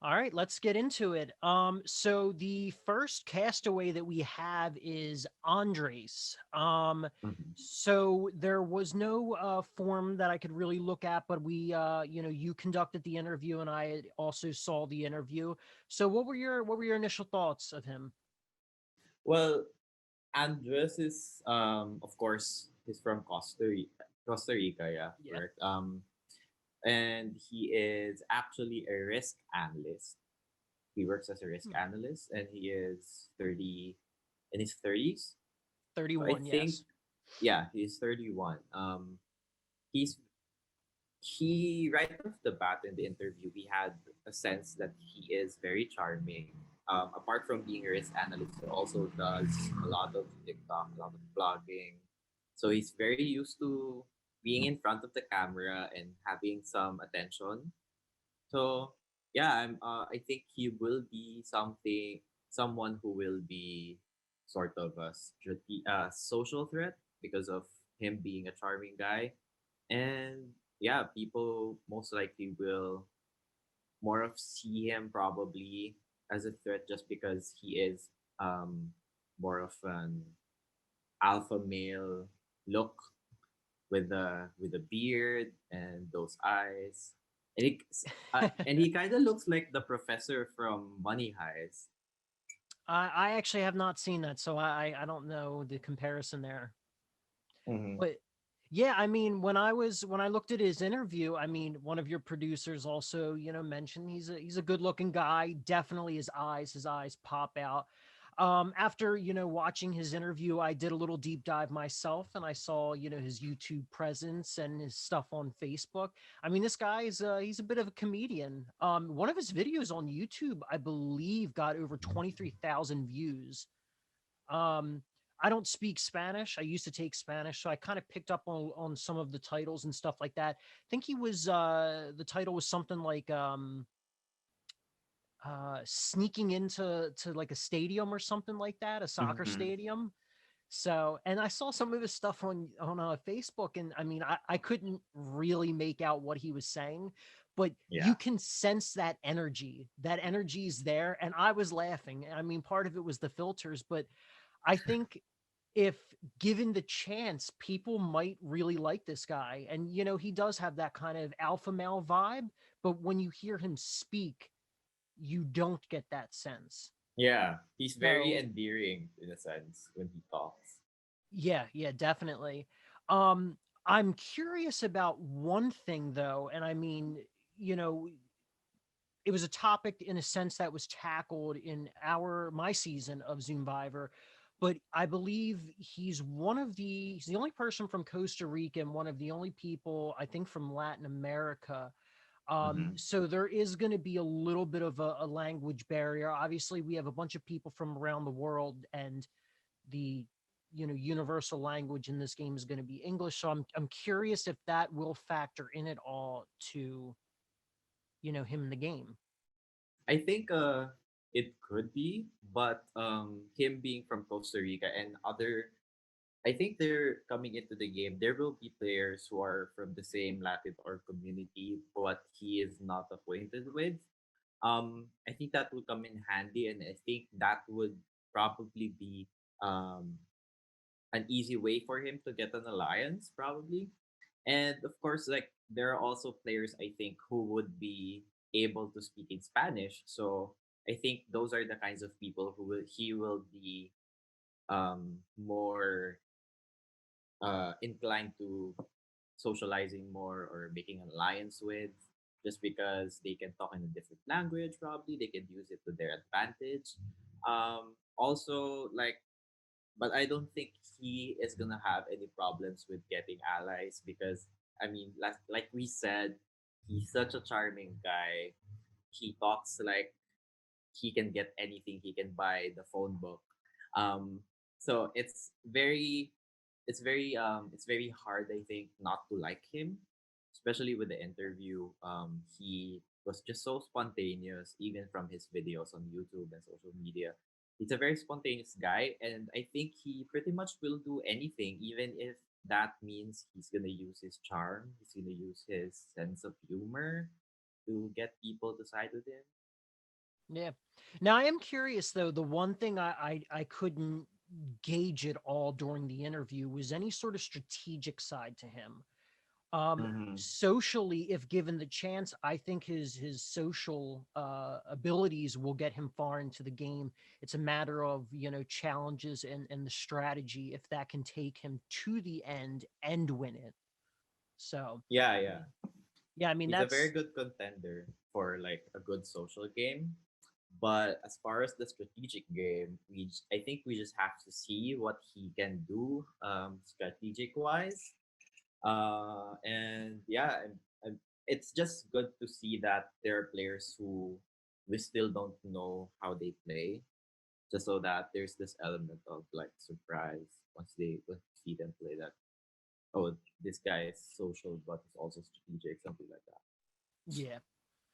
All right, let's get into it. So the first castaway that we have is Andres. Mhm. So there was no form that I could really look at, but you conducted the interview, and I also saw the interview. So what were your initial thoughts of him? Well, Andres is of course he's from Costa Rica, yeah, Yeah. correct. And he is actually a risk analyst. He works as a risk Hmm. analyst, and he is 30 in his 30s. So I 31, think, yes. yeah, he's 31. He's he right off the bat in the interview, we had a sense that he is very charming. Apart from being a risk analyst, he also does a lot of TikTok, a lot of blogging. So he's very used to being in front of the camera and having some attention. So yeah, I think he will be someone who will be sort of a social threat because of him being a charming guy. And yeah, people most likely will more of see him probably as a threat just because he is um more of an alpha male look with a beard and those eyes. And he kind of looks like the professor from Money Heist. I actually have not seen that, so I don't know the comparison there. Mm-hmm. But yeah, I mean, when I looked at his interview, I mean, one of your producers also, mentioned he's a good-looking guy. Definitely his eyes pop out. After, watching his interview, I did a little deep dive myself and I saw, his YouTube presence and his stuff on Facebook. I mean, this guy is he's a bit of a comedian. One of his videos on YouTube, I believe, got over 23,000 views. um, I don't speak Spanish. I used to take Spanish, so I kind of picked up on some of the titles and stuff like that. I think the title was something like sneaking into like a stadium or something like that, a soccer Mm-hmm. stadium. So, and I saw some of his stuff on Facebook, and I mean, I couldn't really make out what he was saying, but Yeah. you can sense that energy. That energy is there, and I was laughing. I mean, part of it was the filters, but I think if given the chance, people might really like this guy. And, he does have that kind of alpha male vibe, but when you hear him speak, you don't get that sense. Yeah. He's very So, endearing in a sense when he talks. yeah, yeah, definitely. Um, I'm curious about one thing though, and I mean, you know, it was a topic in a sense that was tackled in my season of Zoomvivor, but I believe he's the only person from Costa Rica and one of the only people I think from Latin America. Mm-hmm. So there is going to be a little bit of a language barrier. Obviously, we have a bunch of people from around the world, and the universal language in this game is going to be English. So I'm curious if that will factor in at all to him in the game. I think it could be, but him being from Costa Rica and other I think they're coming into the game. There will be players who are from the same Latin or community, but he is not acquainted with. I think that will come in handy, and I think that would probably be um an easy way for him to get an alliance, probably. And of course, like there are also players I think who would be able to speak in Spanish. So I think those are the kinds of people who will be more inclined to socializing more or making an alliance with, just because they can talk in a different language. Probably they can use it to their advantage. Also, like, but I don't think he is gonna have any problems with getting allies because I mean, like we said, he's such a charming guy. He talks like he can get anything. He can buy the phone book. Um, so it's very hard, I think, not to like him, especially with the interview. He was just so spontaneous, even from his videos on YouTube and social media. He's a very spontaneous guy, and I think he pretty much will do anything, even if that means he's gonna use his charm, he's gonna use his sense of humor to get people to side with him. Yeah. Now I am curious though. The one thing I couldn't gauge at all during the interview was any sort of strategic side to him. Mm-hmm. Socially, if given the chance, I think his social abilities will get him far into the game. It's a matter of, challenges and the strategy, if that can take him to the end and win it. So Yeah, yeah. yeah, I mean He's a very that's good contender for like a good social game. But as far as the strategic game, I think we just have to see what he can do strategic wise. And yeah, it's just good to see that there are players who we still don't know how they play, just so that there's this element of like surprise once we see them play that. Oh, this guy is social, but is also strategic, something like that. yeah.